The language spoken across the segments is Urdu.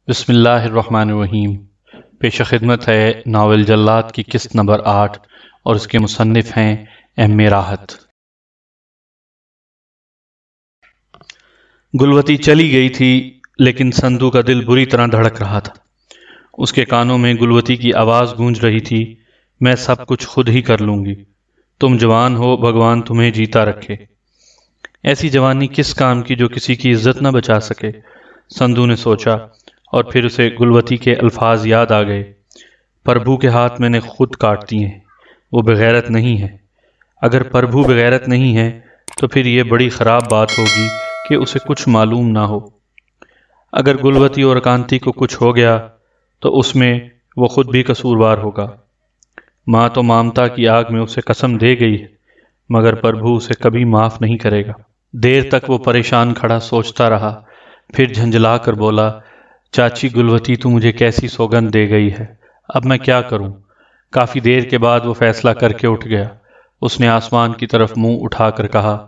بسم اللہ الرحمن الرحیم۔ پیش خدمت ہے ناول جلات کی قسط نمبر 8 اور اس کے مصنف ہیں ایم راحت۔ گلوتی چلی گئی تھی لیکن سندو کا دل بری طرح دھڑک رہا تھا۔ اس کے کانوں میں گلوتی کی آواز گونج رہی تھی، میں سب کچھ خود ہی کر لوں گی، تم جوان ہو، بھگوان تمہیں جیتا رکھے۔ ایسی جوانی کس کام کی جو کسی کی عزت نہ بچا سکے، سندو نے سوچا، اور پھر اسے گلوتی کے الفاظ یاد آ گئے، پربھو کے ہاتھ میں نے خود کاٹ دیے ہیں، وہ بغیرت نہیں ہے۔ اگر پربھو بغیرت نہیں ہے تو پھر یہ بڑی خراب بات ہوگی کہ اسے کچھ معلوم نہ ہو۔ اگر گلوتی اور کانتی کو کچھ ہو گیا تو اس میں وہ خود بھی قصوروار ہوگا۔ ماں تو مامتا کی آگ میں اسے قسم دے گئی ہے، مگر پربھو اسے کبھی معاف نہیں کرے گا۔ دیر تک وہ پریشان کھڑا سوچتا رہا، پھر جھنجھلا کر بولا، چاچی گلوتی تو مجھے کیسی سوگند دے گئی ہے، اب میں کیا کروں؟ کافی دیر کے بعد وہ فیصلہ کر کے اٹھ گیا۔ اس نے آسمان کی طرف منہ اٹھا کر کہا،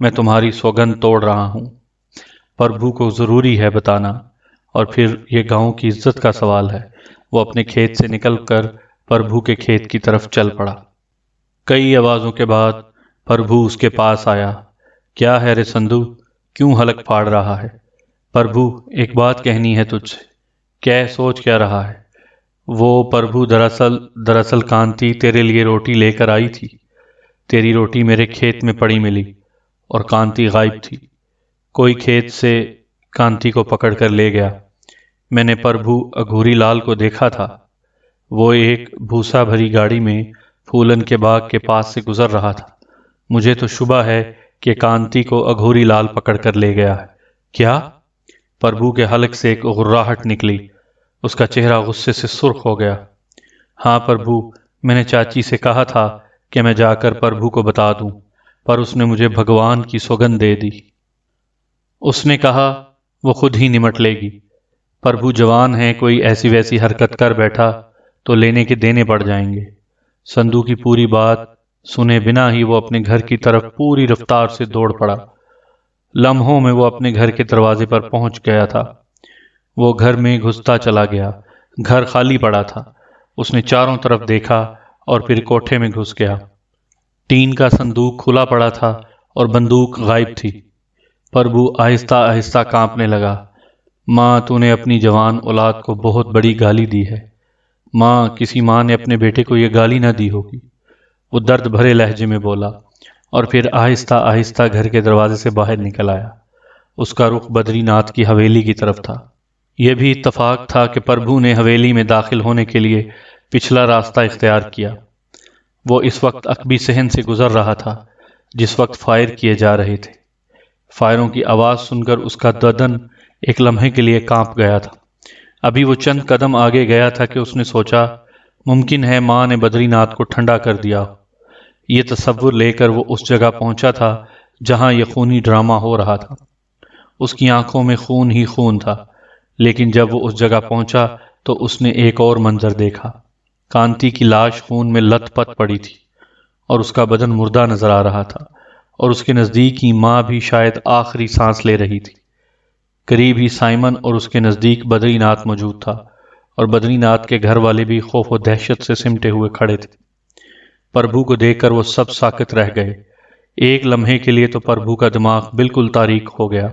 میں تمہاری سوگند توڑ رہا ہوں۔ پربھو کو ضروری ہے بتانا، اور پھر یہ گاؤں کی عزت کا سوال ہے۔ وہ اپنے کھیت سے نکل کر پربھو کے کھیت کی طرف چل پڑا۔ کئی آوازوں کے بعد پربھو اس کے پاس آیا۔ کیا ہے رے سندو، کیوں حلق پھاڑ رہا ہے؟ پربھو ایک بات کہنی ہے تجھ سے۔ کیا سوچ کیا رہا ہے؟ وہ پربھو دراصل کانتی تیرے لیے روٹی لے کر آئی تھی۔ تیری روٹی میرے کھیت میں پڑی ملی اور کانتی غائب تھی۔ کوئی کھیت سے کانتی کو پکڑ کر لے گیا۔ میں نے پربھو اگھوری لال کو دیکھا تھا، وہ ایک بھوسا بھری گاڑی میں پھولن کے باغ کے پاس سے گزر رہا تھا۔ مجھے تو شبہ ہے کہ کانتی کو اگھوری لال پکڑ کر لے گیا ہے۔ کیا؟ پربھو کے حلق سے ایک غراہٹ نکلی، اس کا چہرہ غصے سے سرخ ہو گیا۔ ہاں پربھو، میں نے چاچی سے کہا تھا کہ میں جا کر پربھو کو بتا دوں، پر اس نے مجھے بھگوان کی سوگند دے دی۔ اس نے کہا وہ خود ہی نمٹ لے گی۔ پربھو جوان ہے، کوئی ایسی ویسی حرکت کر بیٹھا تو لینے کے دینے پڑ جائیں گے۔ سندو کی پوری بات سنے بنا ہی وہ اپنے گھر کی طرف پوری رفتار سے دوڑ پڑا۔ لمحوں میں وہ اپنے گھر کے دروازے پر پہنچ گیا تھا۔ وہ گھر میں گھستا چلا گیا۔ گھر خالی پڑا تھا۔ اس نے چاروں طرف دیکھا اور پھر کوٹھے میں گھس گیا۔ ٹین کا صندوق کھلا پڑا تھا اور بندوق غائب تھی۔ پربھو آہستہ آہستہ کانپنے لگا۔ ماں، تو نے اپنی جوان اولاد کو بہت بڑی گالی دی ہے۔ ماں، کسی ماں نے اپنے بیٹے کو یہ گالی نہ دی ہوگی۔ وہ درد بھرے لہجے میں بولا، اور پھر آہستہ آہستہ گھر کے دروازے سے باہر نکل آیا۔ اس کا رخ بدری ناتھ کی حویلی کی طرف تھا۔ یہ بھی اتفاق تھا کہ پربھو نے حویلی میں داخل ہونے کے لیے پچھلا راستہ اختیار کیا۔ وہ اس وقت عقبی صحن سے گزر رہا تھا جس وقت فائر کیے جا رہے تھے۔ فائروں کی آواز سن کر اس کا بدن ایک لمحے کے لیے کانپ گیا تھا۔ ابھی وہ چند قدم آگے گیا تھا کہ اس نے سوچا، ممکن ہے ماں نے بدری ناتھ کو ٹھنڈا کر دیا ہو۔ یہ تصور لے کر وہ اس جگہ پہنچا تھا جہاں یہ خونی ڈرامہ ہو رہا تھا۔ اس کی آنکھوں میں خون ہی خون تھا، لیکن جب وہ اس جگہ پہنچا تو اس نے ایک اور منظر دیکھا۔ کانتی کی لاش خون میں لت پت پڑی تھی اور اس کا بدن مردہ نظر آ رہا تھا، اور اس کے نزدیک ہی ماں بھی شاید آخری سانس لے رہی تھی۔ قریب ہی سائمن اور اس کے نزدیک بدری ناتھ موجود تھا، اور بدری ناتھ کے گھر والے بھی خوف و دہشت سے سمٹے ہوئے کھڑے تھے۔ پربھو کو دیکھ کر وہ سب ساکت رہ گئے۔ ایک لمحے کے لیے تو پربھو کا دماغ بالکل تاریک ہو گیا۔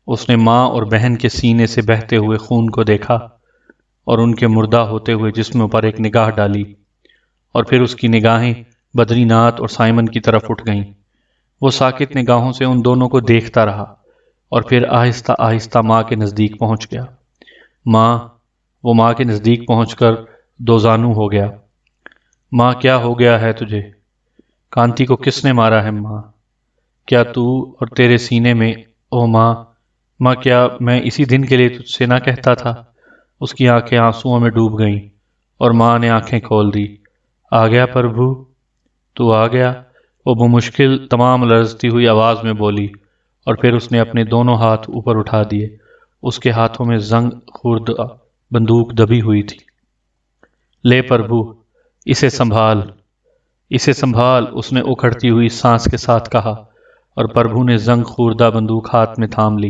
اس نے ماں اور بہن کے سینے سے بہتے ہوئے خون کو دیکھا اور ان کے مردہ ہوتے ہوئے جسموں پر ایک نگاہ ڈالی، اور پھر اس کی نگاہیں بدری ناتھ اور سائمن کی طرف اٹھ گئیں۔ وہ ساکت نگاہوں سے ان دونوں کو دیکھتا رہا اور پھر آہستہ آہستہ ماں کے نزدیک پہنچ گیا۔ وہ ماں کے نزدیک پہنچ کر دوزانو ہو گیا۔ ماں، کیا ہو گیا ہے تجھے؟ کانتی کو کس نے مارا ہے ماں؟ کیا تو اور تیرے سینے میں؟ او ماں، کیا میں اسی دن کے لیے تجھ سے نہ کہتا تھا؟ اس کی آنکھیں آنسوؤں میں ڈوب گئیں اور ماں نے آنکھیں کھول دی۔ آ گیا پربھو، تو آ گیا؟ وہ بمشکل تمام لرزتی ہوئی آواز میں بولی، اور پھر اس نے اپنے دونوں ہاتھ اوپر اٹھا دیے۔ اس کے ہاتھوں میں زنگ خورد بندوق دبی ہوئی تھی۔ لے پربھو، اسے سنبھال، اس نے اکھڑتی ہوئی سانس کے ساتھ کہا، اور پربھو نے زنگ خوردہ بندوق ہاتھ میں تھام لی۔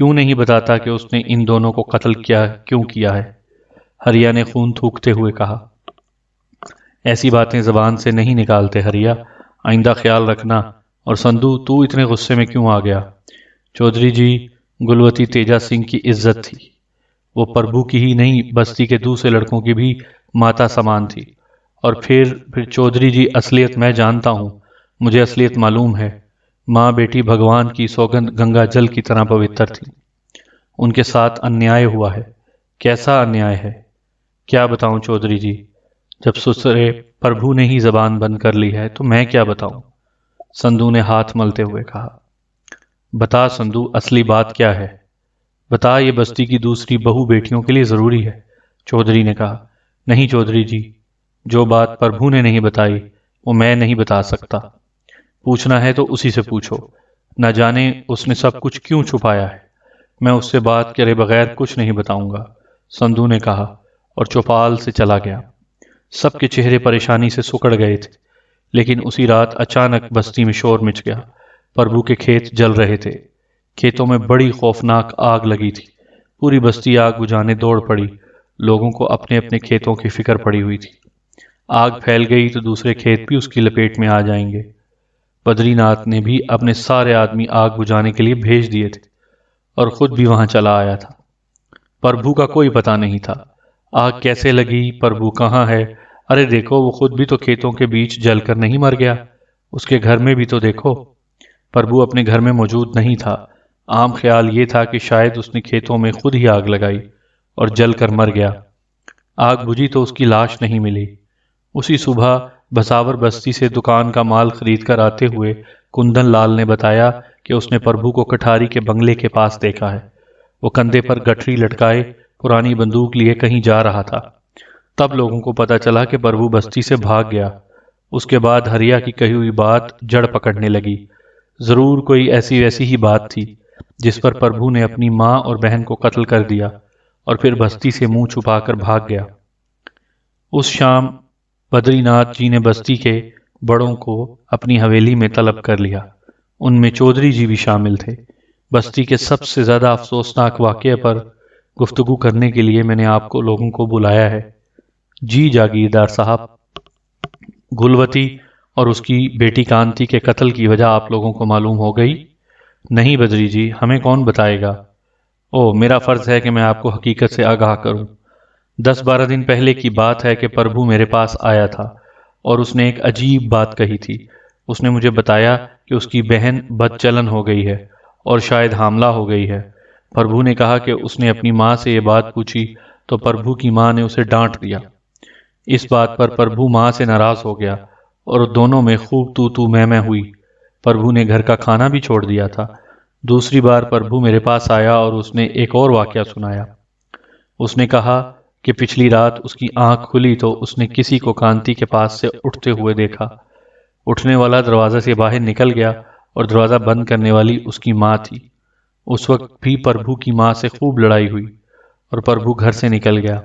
کیوں نہیں بتاتا کہ اس نے ان دونوں کو قتل کیوں کیا ہے؟ ہریا نے خون تھوکتے ہوئے کہا۔ ایسی باتیں زبان سے نہیں نکالتے ہریا، آئندہ خیال رکھنا۔ اور سندھو، تو اتنے غصے میں کیوں آ گیا؟ چودھری جی، گلوتی تیجا سنگھ کی عزت تھی، وہ پربھو کی ہی نہیں بستی کے دوسرے لڑکوں کی بھی ماتا سمان تھی۔ اور پھر چودھری جی، اصلیت میں جانتا ہوں، مجھے اصلیت معلوم ہے۔ ماں بیٹی بھگوان کی سوگند گنگا جل کی طرح پوتر تھی، ان کے ساتھ انیائے ہوا ہے۔ کیسا انیائے ہے؟ کیا بتاؤں چودھری جی؟ جب سسرے پربھو نے ہی زبان بند کر لی ہے تو میں کیا بتاؤں؟ سندھو نے ہاتھ ملتے ہوئے کہا۔ بتا سندھو، اصلی بات کیا ہے؟ بتا، یہ بستی کی دوسری بہو بیٹیوں کے لیے ضروری ہے، چودھری نے کہا۔ نہیں چودھری جی، جو بات پربھو نے نہیں بتائی وہ میں نہیں بتا سکتا۔ پوچھنا ہے تو اسی سے پوچھو، نہ جانے اس نے سب کچھ کیوں چھپایا ہے۔ میں اس سے بات کرے بغیر کچھ نہیں بتاؤں گا، سندھو نے کہا اور چوپال سے چلا گیا۔ سب کے چہرے پریشانی سے سکڑ گئے تھے، لیکن اسی رات اچانک بستی میں شور مچ گیا۔ پربھو کے کھیت جل رہے تھے، کھیتوں میں بڑی خوفناک آگ لگی تھی۔ پوری بستی آگ بجھانے دوڑ پڑی، لوگوں کو اپنے اپنے کھیتوں کی فکر پڑی ہوئی تھی۔ آگ پھیل گئی تو دوسرے کھیت بھی اس کی لپیٹ میں آ جائیں گے۔ بدری ناتھ نے بھی اپنے سارے آدمی آگ بجھانے کے لیے بھیج دیے تھے اور خود بھی وہاں چلا آیا تھا۔ پربھو کا کوئی پتہ نہیں تھا، آگ کیسے لگی، پربھو کہاں ہے۔ ارے دیکھو، وہ خود بھی تو کھیتوں کے بیچ جل کر نہیں مر گیا، اس کے گھر میں بھی تو دیکھو۔ پربھو اپنے گھر میں موجود نہیں تھا۔ عام خیال یہ تھا کہ شاید اس نے کھیتوں میں خود ہی آگ لگائی اور جل کر مر گیا۔ آگ بجھی تو اس کی لاش نہیں ملی۔ اسی صبح بساور بستی سے دکان کا مال خرید کر آتے ہوئے کندن لال نے بتایا کہ اس نے پربھو کو کٹھاری کے بنگلے کے پاس دیکھا ہے۔ وہ کندھے پر گٹھری لٹکائے پرانی بندوق لیے کہیں جا رہا تھا۔ تب لوگوں کو پتا چلا کہ پربھو بستی سے بھاگ گیا۔ اس کے بعد ہریا کی کہی ہوئی بات جڑ پکڑنے لگی۔ ضرور کوئی ایسی ویسی ہی بات تھی جس پر پربھو نے اپنی ماں اور بہن کو قتل کر دیا اور پھر بستی سے منہ چھپا کر بھاگ گیا۔ اس شام بدری ناتھ جی نے بستی کے بڑوں کو اپنی حویلی میں طلب کر لیا، ان میں چودھری جی بھی شامل تھے۔ بستی کے سب سے زیادہ افسوسناک واقعے پر گفتگو کرنے کے لیے میں نے آپ کو لوگوں کو بلایا ہے۔ جی جاگیردار صاحب، گلوتی اور اس کی بیٹی کانتی کے قتل کی وجہ آپ لوگوں کو معلوم ہو گئی؟ نہیں بدری جی، ہمیں کون بتائے گا؟ او، میرا فرض ہے کہ میں آپ کو حقیقت سے آگاہ کروں۔ 10-12 دن پہلے کی بات ہے کہ پربھو میرے پاس آیا تھا اور اس نے ایک عجیب بات کہی تھی۔ اس نے مجھے بتایا کہ اس کی بہن بد چلن ہو گئی ہے اور شاید حاملہ ہو گئی ہے۔ پربھو نے کہا کہ اس نے اپنی ماں سے یہ بات پوچھی تو پربھو کی ماں نے اسے ڈانٹ دیا۔ اس بات پر پربھو ماں سے ناراض ہو گیا اور دونوں میں خوب تو میں ہوئی۔ پربھو نے گھر کا کھانا بھی چھوڑ دیا تھا۔ دوسری بار پربھو میرے پاس آیا اور اس نے ایک اور واقعہ سنایا۔ اس نے کہا کہ پچھلی رات اس کی آنکھ کھلی تو اس نے کسی کو کانتی کے پاس سے اٹھتے ہوئے دیکھا۔ اٹھنے والا دروازہ سے باہر نکل گیا اور دروازہ بند کرنے والی اس کی ماں تھی۔ اس وقت بھی پربھو کی ماں سے خوب لڑائی ہوئی اور پربھو گھر سے نکل گیا۔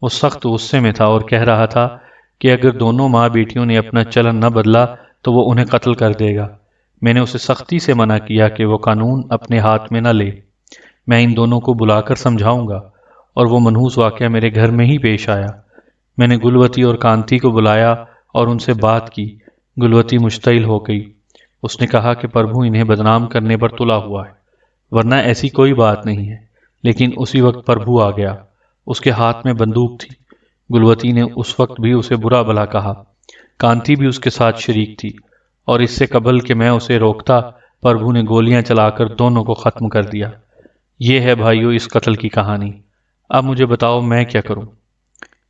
وہ سخت غصے میں تھا اور کہہ رہا تھا کہ اگر دونوں ماں بیٹیوں نے اپنا چلن نہ بدلا تو وہ انہیں قتل کر دے گا۔ میں نے اسے سختی سے منع کیا کہ وہ قانون اپنے ہاتھ میں نہ لے، میں ان دونوں کو بلا کر سمجھاؤں گا، اور وہ منحوس واقعہ میرے گھر میں ہی پیش آیا۔ میں نے گلوتی اور کانتی کو بلایا اور ان سے بات کی۔ گلوتی مشتعل ہو گئی۔ اس نے کہا کہ پربھو انہیں بدنام کرنے پر تلا ہوا ہے، ورنہ ایسی کوئی بات نہیں ہے۔ لیکن اسی وقت پربھو آ گیا، اس کے ہاتھ میں بندوق تھی۔ گلوتی نے اس وقت بھی اسے برا بھلا کہا۔ کانتی بھی اس کے ساتھ شریک تھی، اور اس سے قبل کہ میں اسے روکتا، پربھو نے گولیاں چلا کر دونوں کو ختم کر دیا۔ یہ ہے بھائیو اس قتل کی کہانی۔ اب مجھے بتاؤ میں کیا کروں؟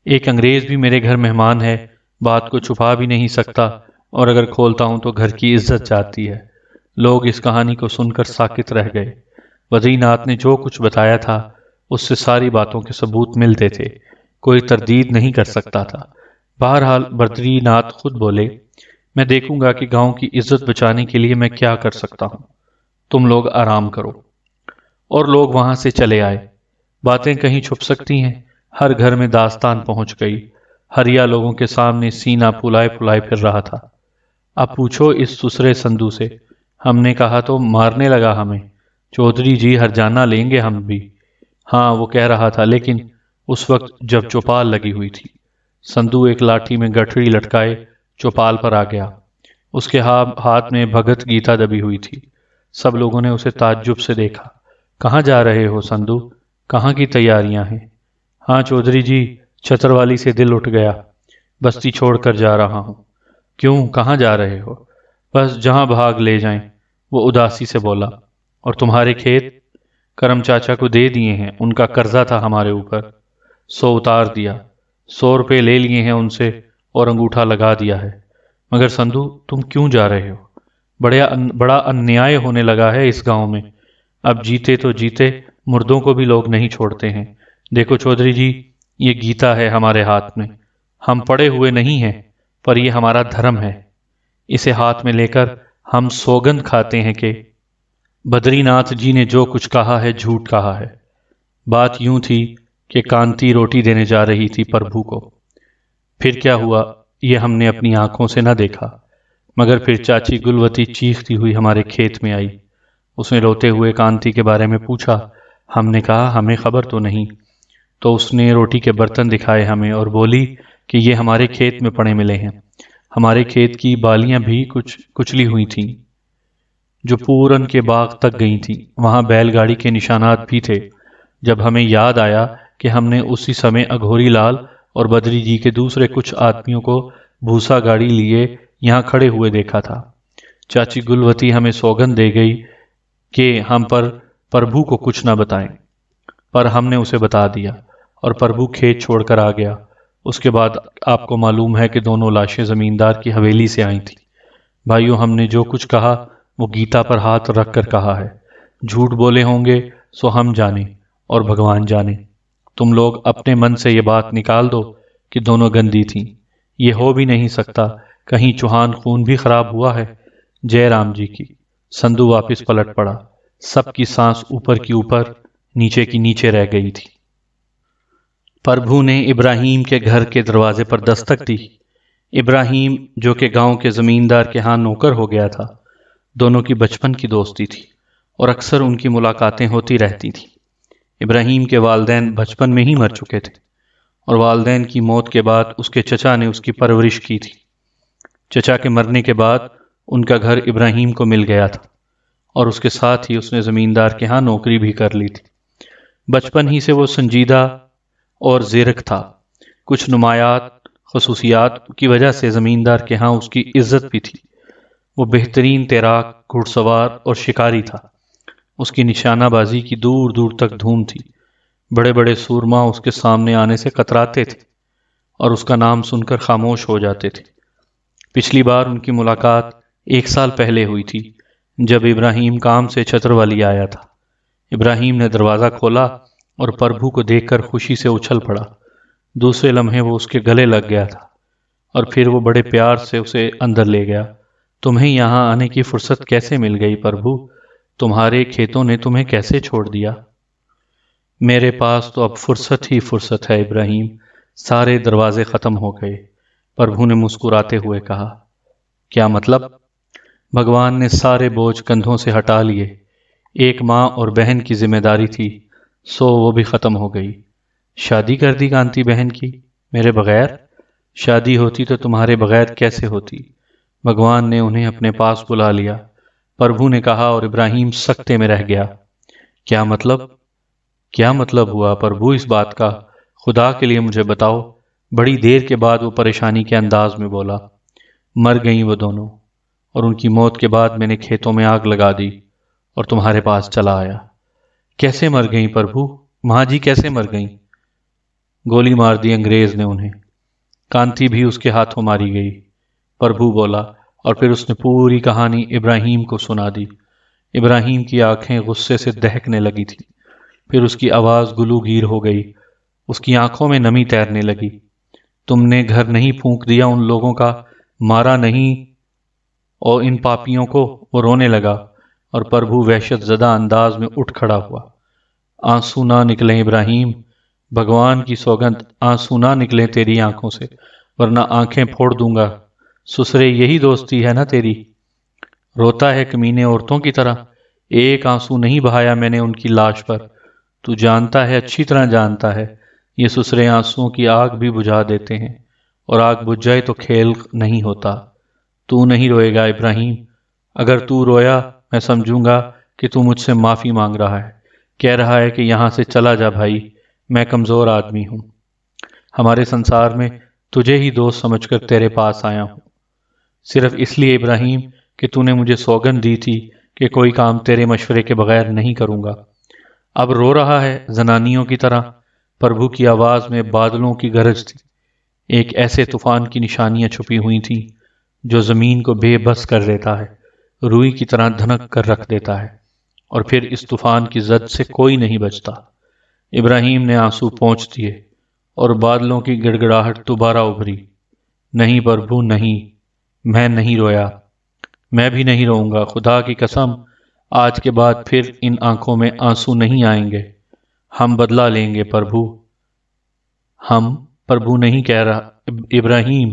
ایک انگریز بھی میرے گھر مہمان ہے، بات کو چھپا بھی نہیں سکتا، اور اگر کھولتا ہوں تو گھر کی عزت جاتی ہے۔ لوگ اس کہانی کو سن کر ساکت رہ گئے۔ بدری ناتھ نے جو کچھ بتایا تھا اس سے ساری باتوں کے ثبوت ملتے تھے، کوئی تردید نہیں کر سکتا تھا۔ بہرحال بدری ناتھ خود بولے، میں دیکھوں گا کہ گاؤں کی عزت بچانے کے لیے میں کیا کر سکتا ہوں، تم لوگ آرام کرو۔ اور لوگ وہاں سے چلے آئے۔ باتیں کہیں چھپ سکتی ہیں، ہر گھر میں داستان پہنچ گئی۔ ہریا لوگوں کے سامنے سینہ پھلائے پھلائے پھر رہا تھا۔ اب پوچھو اس سسرے سندھو سے، ہم نے کہا تو مارنے لگا ہمیں، چودھری جی ہرجانہ لیں گے ہم بھی۔ ہاں وہ کہہ رہا تھا، لیکن اس وقت جب چوپال لگی ہوئی تھی۔ سندو ایک لاٹھی میں گٹھڑی لٹکائے چوپال پر آ گیا۔ اس کے ہاتھ میں بھگت گیتا دبی ہوئی تھی۔ سب لوگوں نے اسے تعجب سے دیکھا۔ کہاں جا رہے ہو سندو؟ کہاں کی تیاریاں ہیں؟ ہاں چودھری جی، چھتروالی سے دل اٹھ گیا، بستی چھوڑ کر جا رہا ہوں۔ کیوں، کہاں جا رہے ہو؟ بس جہاں بھاگ لے جائیں، وہ اداسی سے بولا۔ اور تمہارے کھیت؟ کرم چاچا کو دے دیے ہیں، ان کا قرضہ تھا ہمارے اوپر، سو اتار دیا۔ 100 روپے لے لیے ہیں ان سے اور انگوٹھا لگا دیا ہے۔ مگر سندو، تم کیوں جا رہے ہو؟ بڑا انیائے ہونے لگا ہے اس گاؤں میں۔ اب جیتے تو جیتے، مردوں کو بھی لوگ نہیں چھوڑتے ہیں۔ دیکھو چودھری جی، یہ گیتا ہے ہمارے ہاتھ میں، ہم پڑے ہوئے نہیں ہیں، پر یہ ہمارا دھرم ہے۔ اسے ہاتھ میں لے کر ہم سوگند کھاتے ہیں کہ بدری ناتھ جی نے جو کچھ کہا ہے جھوٹ کہا ہے۔ بات یوں تھی کہ کانتی روٹی دینے جا رہی تھی پربھو کو۔ پھر کیا ہوا یہ ہم نے اپنی آنکھوں سے نہ دیکھا، مگر پھر چاچی گلوتی چیختی ہوئی ہمارے کھیت میں آئی۔ اس نے روتے ہوئے کانتی کے بارے میں پوچھا۔ ہم نے کہا ہمیں خبر تو نہیں۔ تو اس نے روٹی کے برتن دکھائے ہمیں اور بولی کہ یہ ہمارے کھیت میں پڑے ملے ہیں۔ ہمارے کھیت کی بالیاں بھی کچھ کچلی ہوئی تھیں جو پورن کے باغ تک گئی تھیں، وہاں بیل گاڑی کے نشانات بھی تھے۔ جب ہمیں یاد آیا کہ ہم نے اسی سمے اگھوری لال اور بدری جی کے دوسرے کچھ آدمیوں کو بھوسا گاڑی لیے یہاں کھڑے ہوئے دیکھا تھا، چاچی گلوتی ہمیں سوگند دے گئی کہ ہم پر پربھو کو کچھ نہ بتائیں، پر ہم نے اسے بتا دیا اور پربھو کھیت چھوڑ کر آ گیا۔ اس کے بعد آپ کو معلوم ہے کہ دونوں لاشیں زمیندار کی حویلی سے آئی تھیں۔ بھائیو، ہم نے جو کچھ کہا وہ گیتا پر ہاتھ رکھ کر کہا ہے۔ جھوٹ بولے ہوں گے سو ہم جانیں اور بھگوان جانے۔ تم لوگ اپنے من سے یہ بات نکال دو کہ دونوں گندی تھیں۔ یہ ہو بھی نہیں سکتا، کہیں چوہان خون بھی خراب ہوا ہے۔ جے رام جی کی۔ سندو واپس پلٹ پڑا۔ سب کی سانس اوپر کی اوپر، نیچے کی نیچے رہ گئی تھی۔ پربھو نے ابراہیم کے گھر کے دروازے پر دستک دی۔ ابراہیم، جو کہ گاؤں کے زمیندار کے ہاں نوکر ہو گیا تھا، دونوں کی بچپن کی دوستی تھی اور اکثر ان کی ملاقاتیں ہوتی رہتی تھیں۔ ابراہیم کے والدین بچپن میں ہی مر چکے تھے اور والدین کی موت کے بعد اس کے چچا نے اس کی پرورش کی تھی۔ چچا کے مرنے کے بعد ان کا گھر ابراہیم کو مل گیا تھا اور اس کے ساتھ ہی اس نے زمیندار کے ہاں نوکری بھی کر لی تھی۔ بچپن ہی سے وہ سنجیدہ اور زیرک تھا۔ کچھ نمایات خصوصیات کی وجہ سے زمیندار کے ہاں اس کی عزت بھی تھی۔ وہ بہترین تیراک، گھڑ سوار اور شکاری تھا۔ اس کی نشانہ بازی کی دور دور تک دھوم تھی۔ بڑے بڑے سورما اس کے سامنے آنے سے کتراتے تھے اور اس کا نام سن کر خاموش ہو جاتے تھے۔ پچھلی بار ان کی ملاقات 1 سال پہلے ہوئی تھی، جب ابراہیم کام سے چھتروالی آیا تھا۔ ابراہیم نے دروازہ کھولا اور پربھو کو دیکھ کر خوشی سے اچھل پڑا۔ دوسرے لمحے وہ اس کے گلے لگ گیا تھا اور پھر وہ بڑے پیار سے اسے اندر لے گیا۔ تمہیں یہاں آنے کی فرصت کیسے مل گئی پربھو؟ تمہارے کھیتوں نے تمہیں کیسے چھوڑ دیا؟ میرے پاس تو اب فرصت ہی فرصت ہے ابراہیم، سارے دروازے ختم ہو گئے۔ پربھو نے مسکراتے ہوئے کہا۔ کیا مطلب؟ بھگوان نے سارے بوجھ کندھوں سے ہٹا لیے۔ ایک ماں اور بہن کی ذمہ داری تھی، سو وہ بھی ختم ہو گئی۔ شادی کر دی کانتی بہن کی میرے بغیر؟ شادی ہوتی تو تمہارے بغیر کیسے ہوتی؟ بھگوان نے انہیں اپنے پاس بلا لیا، پربھو نے کہا، اور ابراہیم سکتے میں رہ گیا۔ کیا مطلب؟ کیا مطلب ہوا پربھو اس بات کا؟ خدا کے لیے مجھے بتاؤ۔ بڑی دیر کے بعد وہ پریشانی کے انداز میں بولا۔ مر گئیں وہ دونوں، اور ان کی موت کے بعد میں نے کھیتوں میں آگ لگا دی اور تمہارے پاس چلا آیا۔ کیسے مر گئیں پربھو؟ ماں جی کیسے مر گئیں؟ گولی مار دی انگریز نے انہیں۔ کانتی بھی اس کے ہاتھوں ماری گئی، پربھو بولا، اور پھر اس نے پوری کہانی ابراہیم کو سنا دی۔ ابراہیم کی آنکھیں غصے سے دہکنے لگی تھی، پھر اس کی آواز گلو گیر ہو گئی، اس کی آنکھوں میں نمی تیرنے لگی۔ تم نے گھر نہیں پھونک دیا ان لوگوں کا، مارا نہیں اور ان پاپیوں کو؟ وہ رونے لگا اور پربھو وحشت زدہ انداز میں اٹھ کھڑا ہوا۔ آنسو نہ نکلیں ابراہیم، بھگوان کی سوگند، آنسو نہ نکلیں تیری آنکھوں سے، ورنہ آنکھیں پھوڑ دوں گا۔ سسرے، یہی دوستی ہے نا تیری؟ روتا ہے کمینے عورتوں کی طرح؟ ایک آنسو نہیں بہایا میں نے ان کی لاش پر۔ تو جانتا ہے، اچھی طرح جانتا ہے، یہ سسرے آنسوؤں کی آگ بھی بجھا دیتے ہیں، اور آگ بجھ جائے تو کھیل نہیں ہوتا۔ تو نہیں روئے گا ابراہیم؟ اگر تو رویا میں سمجھوں گا کہ تو مجھ سے معافی مانگ رہا ہے، کہہ رہا ہے کہ یہاں سے چلا جا بھائی، میں کمزور آدمی ہوں، ہمارے سنسار میں تجھے ہی دوست سمجھ کر تیرے پاس آیا ہوں، صرف اس لیے ابراہیم کہ تو نے مجھے سوگند دی تھی کہ کوئی کام تیرے مشورے کے بغیر نہیں کروں گا۔ اب رو رہا ہے زنانیوں کی طرح۔ پربھو کی آواز میں بادلوں کی گرج تھی، ایک ایسے طوفان کی نشانیاں چھپی ہوئی تھیں جو زمین کو بے بس کر دیتا ہے، روئی کی طرح دھنک کر رکھ دیتا ہے، اور پھر اس طوفان کی زد سے کوئی نہیں بچتا۔ ابراہیم نے آنسو پونچھ دیے اور بادلوں کی گڑ گڑاہٹ دوبارہ ابھری۔ نہیں پربھو نہیں، میں نہیں رویا، میں بھی نہیں روؤں گا، خدا کی قسم، آج کے بعد پھر ان آنکھوں میں آنسو نہیں آئیں گے، ہم بدلہ لیں گے پربھو۔ ہم؟ پربھو نہیں کہہ رہا ابراہیم،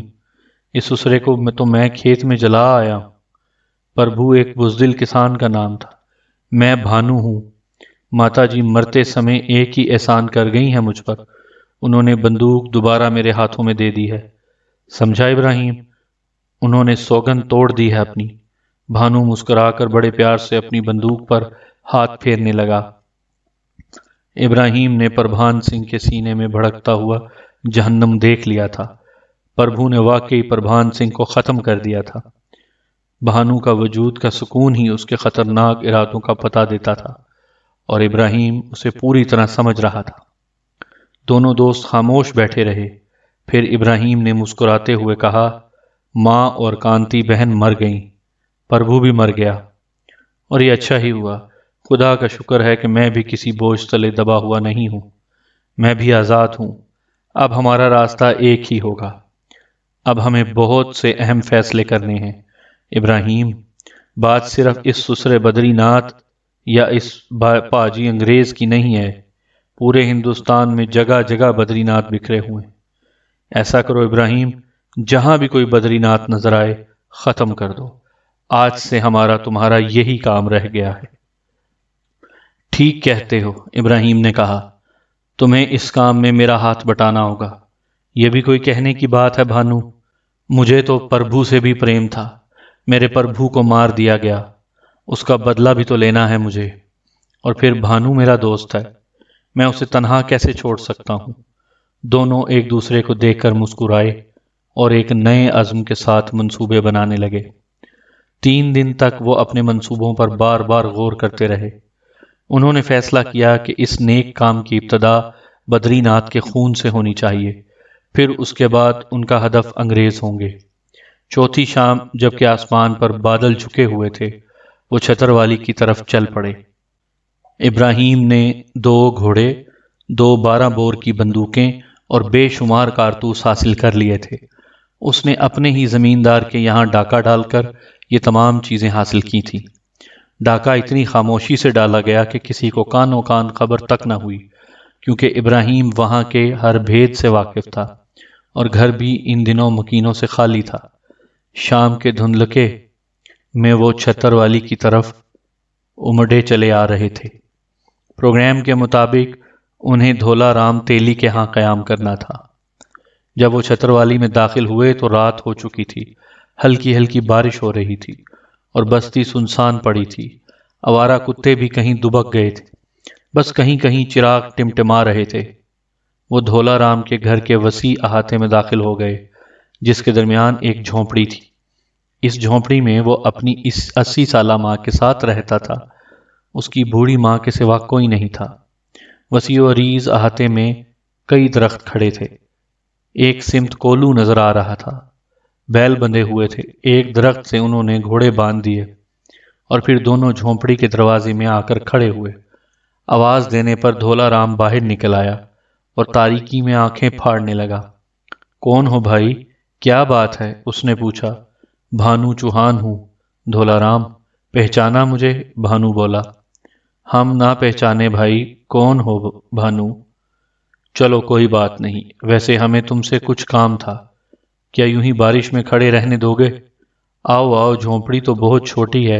اس سسرے کو میں کھیت میں جلا آیا ہوں۔ پربھو ایک بزدل کسان کا نام تھا، میں بھانو ہوں۔ ماتا جی مرتے سمے ایک ہی احسان کر گئی ہیں مجھ پر، انہوں نے بندوق دوبارہ میرے ہاتھوں میں دے دی ہے، سمجھا ابراہیم؟ انہوں نے سوگند توڑ دی ہے اپنی۔ بھانو مسکرا کر بڑے پیار سے اپنی بندوق پر ہاتھ پھیرنے لگا۔ ابراہیم نے پربھان سنگھ کے سینے میں بھڑکتا ہوا جہنم دیکھ لیا تھا۔ پربھو نے واقعی پربھان سنگھ کو ختم کر دیا تھا۔ بھانو کا وجود کا سکون ہی اس کے خطرناک ارادوں کا پتہ دیتا تھا، اور ابراہیم اسے پوری طرح سمجھ رہا تھا۔ دونوں دوست خاموش بیٹھے رہے، پھر ابراہیم نے مسکراتے ہوئے کہا، ماں اور کانتی بہن مر گئیں، پربھو بھی مر گیا، اور یہ اچھا ہی ہوا۔ خدا کا شکر ہے کہ میں بھی کسی بوجھ تلے دبا ہوا نہیں ہوں، میں بھی آزاد ہوں۔ اب ہمارا راستہ ایک ہی ہوگا، اب ہمیں بہت سے اہم فیصلے کرنے ہیں ابراہیم۔ بات صرف اس سسرے بدری ناتھ یا اس پاجی انگریز کی نہیں ہے، پورے ہندوستان میں جگہ جگہ بدری ناتھ بکھرے ہوئے ہیں۔ ایسا کرو ابراہیم، جہاں بھی کوئی بدری ناتھ نظر آئے ختم کر دو، آج سے ہمارا تمہارا یہی کام رہ گیا ہے۔ ٹھیک کہتے ہو، ابراہیم نے کہا، تمہیں اس کام میں میرا ہاتھ بٹانا ہوگا۔ یہ بھی کوئی کہنے کی بات ہے بھانو، مجھے تو پربھو سے بھی پریم تھا، میرے پربھو کو مار دیا گیا، اس کا بدلہ بھی تو لینا ہے مجھے، اور پھر بھانو میرا دوست ہے، میں اسے تنہا کیسے چھوڑ سکتا ہوں؟ دونوں ایک دوسرے کو دیکھ کر مسکرائے اور ایک نئے عزم کے ساتھ منصوبے بنانے لگے۔ 3 دن تک وہ اپنے منصوبوں پر بار بار غور کرتے رہے۔ انہوں نے فیصلہ کیا کہ اس نیک کام کی ابتدا بدری ناتھ کے خون سے ہونی چاہیے، پھر اس کے بعد ان کا ہدف انگریز ہوں گے۔ چوتھی شام جبکہ آسمان پر بادل جھکے ہوئے تھے، وہ چھتر والی کی طرف چل پڑے۔ ابراہیم نے 2 گھوڑے، 2 12 بور کی بندوقیں اور بے شمار کارتوس حاصل کر لیے تھے۔ اس نے اپنے ہی زمیندار کے یہاں ڈاکہ ڈال کر یہ تمام چیزیں حاصل کی تھیں۔ ڈاکہ اتنی خاموشی سے ڈالا گیا کہ کسی کو کانوں کان خبر تک نہ ہوئی، کیونکہ ابراہیم وہاں کے ہر بھید سے واقف تھا، اور گھر بھی ان دنوں مکینوں سے خالی تھا۔ شام کے دھندلکے میں وہ چھتر والی کی طرف امڑے چلے آ رہے تھے۔ پروگرام کے مطابق انہیں دھولا رام تیلی کے ہاں قیام کرنا تھا۔ جب وہ چھتر والی میں داخل ہوئے تو رات ہو چکی تھی، ہلکی ہلکی بارش ہو رہی تھی، اور بستی سنسان پڑی تھی۔ آوارہ کتے بھی کہیں دبک گئے تھے، بس کہیں کہیں چراغ ٹمٹما رہے تھے۔ وہ دھولا رام کے گھر کے وسیع احاطے میں داخل ہو گئے، جس کے درمیان ایک جھونپڑی تھی۔ اس جھونپڑی میں وہ اپنی اس 80 سالہ ماں کے ساتھ رہتا تھا، اس کی بوڑھی ماں کے سوا کوئی نہیں تھا۔ وسیع و عریض احاطے میں کئی درخت کھڑے تھے، ایک سمت کولو نظر آ رہا تھا، بیل بندھے ہوئے تھے، ایک درخت سے انہوں نے گھوڑے باندھ دیے، اور پھر دونوں جھونپڑی کے دروازے میں آ کر کھڑے ہوئے۔ آواز دینے پر دھولا رام باہر نکل آیا اور تاریکی میں آنکھیں پھاڑنے لگا۔ کون ہو بھائی، کیا بات ہے؟ اس نے پوچھا۔ بھانو چوہان ہوں۔ دھولا رام، پہچانا مجھے؟ بھانو بولا۔ ہم نہ پہچانے بھائی، کون ہو بھانو؟ چلو کوئی بات نہیں، ویسے ہمیں تم سے کچھ کام تھا، کیا یوں ہی بارش میں کھڑے رہنے دو گے؟ آؤ آؤ، جھونپڑی تو بہت چھوٹی ہے،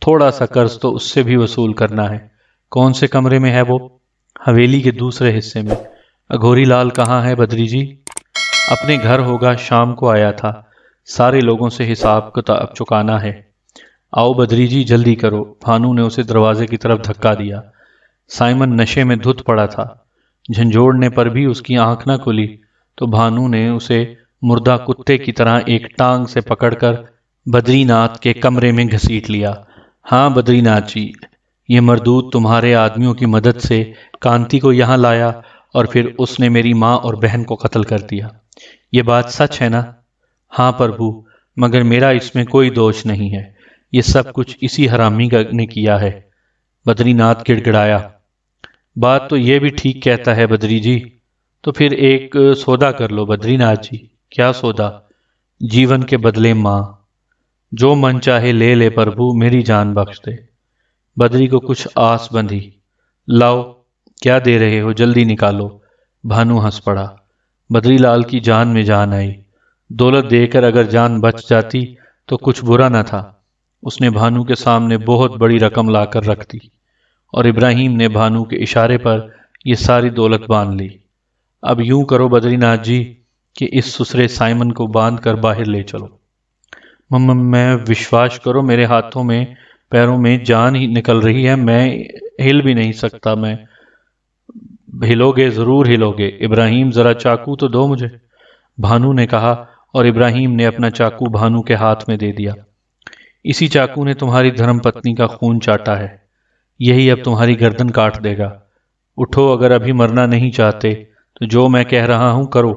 تھوڑا سا قرض تو اس سے بھی وصول کرنا ہے۔ کون سے کمرے میں ہے وہ؟ حویلی کے دوسرے حصے میں۔ اگھوری لال کہاں ہے بدری جی؟ اپنے گھر ہوگا، شام کو آیا تھا۔ سارے لوگوں سے حساب کتاب چکانا ہے۔ آؤ بدری جی جلدی کرو۔ بھانو نے اسے دروازے کی طرف دھکا دیا۔ سائمن نشے میں دھت پڑا تھا۔ جھنجھوڑنے پر بھی اس کی آنکھ نہ کھلی تو بھانو نے اسے مردہ کتے کی طرح ایک ٹانگ سے پکڑ کر بدری ناتھ کے کمرے میں گھسیٹ لیا۔ ہاں بدری ناتھ جی، یہ مردود تمہارے آدمیوں کی مدد سے کانتی کو یہاں لایا اور پھر اس نے میری ماں اور بہن کو قتل کر دیا۔ یہ بات سچ ہے نا؟ ہاں پربھو، مگر میرا اس میں کوئی دوش نہیں ہے۔ یہ سب کچھ اسی حرامی نے کیا ہے۔ بدری ناتھ گڑ گڑایا۔ بات تو یہ بھی ٹھیک کہتا ہے بدری جی، تو پھر ایک سودا کر لو بدری ناتھ جی۔ کیا سودا؟ جیون کے بدلے ماں۔ جو من چاہے لے لے پربھو، میری جان بخش دے۔ بدری کو کچھ آس بندھی۔ لاؤ، کیا دے رہے ہو، جلدی نکالو۔ بھانو ہنس پڑا۔ بدری لال کی جان میں جان آئی۔ دولت دے کر اگر جان بچ جاتی تو کچھ برا نہ تھا۔ اس نے بھانو کے سامنے بہت بڑی رقم لا کر رکھ دی اور ابراہیم نے بھانو کے اشارے پر یہ ساری دولت باندھ لی۔ اب یوں کرو بدری ناتھ جی کہ اس سسرے سائمن کو باندھ کر باہر لے چلو۔ میں وشواس کرو، میرے ہاتھوں میں پیروں میں جان ہی نکل رہی ہے، میں ہل بھی نہیں سکتا۔ میں ہلو گے، ضرور ہلو گے۔ ابراہیم ذرا چاقو تو دو مجھے، بھانو نے کہا، اور ابراہیم نے اپنا چاقو بھانو کے ہاتھ میں دے دیا۔ اسی چاقو نے تمہاری دھرم پتنی کا خون چاٹا ہے، یہی اب تمہاری گردن کاٹ دے گا۔ اٹھو، اگر ابھی مرنا نہیں چاہتے تو جو میں کہہ رہا ہوں کرو۔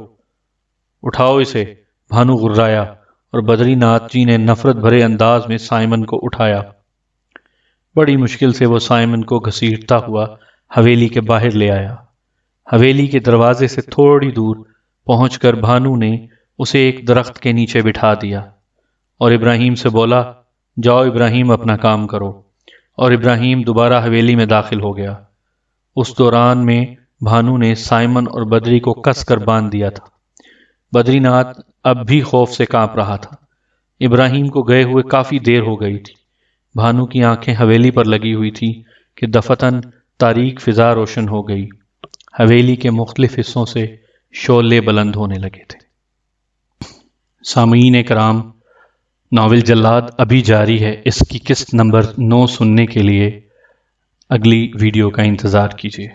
اٹھاؤ اسے، بھانو غرایا، اور بدری ناتھ جی نے نفرت بھرے انداز میں سائمن کو اٹھایا۔ بڑی مشکل سے وہ سائمن کو گھسیٹتا ہوا حویلی کے باہر لے آیا۔ حویلی کے دروازے سے تھوڑی دور پہنچ کر بھانو نے اسے ایک درخت کے نیچے بٹھا دیا اور ابراہیم سے بولا، جاؤ ابراہیم اپنا کام کرو۔ اور ابراہیم دوبارہ حویلی میں داخل ہو گیا۔ اس دوران میں بھانو نے سائمن اور بدری کو کس کر باندھ دیا تھا۔ بدری ناتھ اب بھی خوف سے کانپ رہا تھا۔ ابراہیم کو گئے ہوئے کافی دیر ہو گئی تھی۔ بھانو کی آنکھیں حویلی پر لگی ہوئی تھی کہ دفتن تاریک فضا روشن ہو گئی۔ حویلی کے مختلف حصوں سے شعلے بلند ہونے لگے تھے۔ سامعین کرام، ناول جلاد ابھی جاری ہے۔ اس کی قسط نمبر 9 سننے کے لیے اگلی ویڈیو کا انتظار کیجیے۔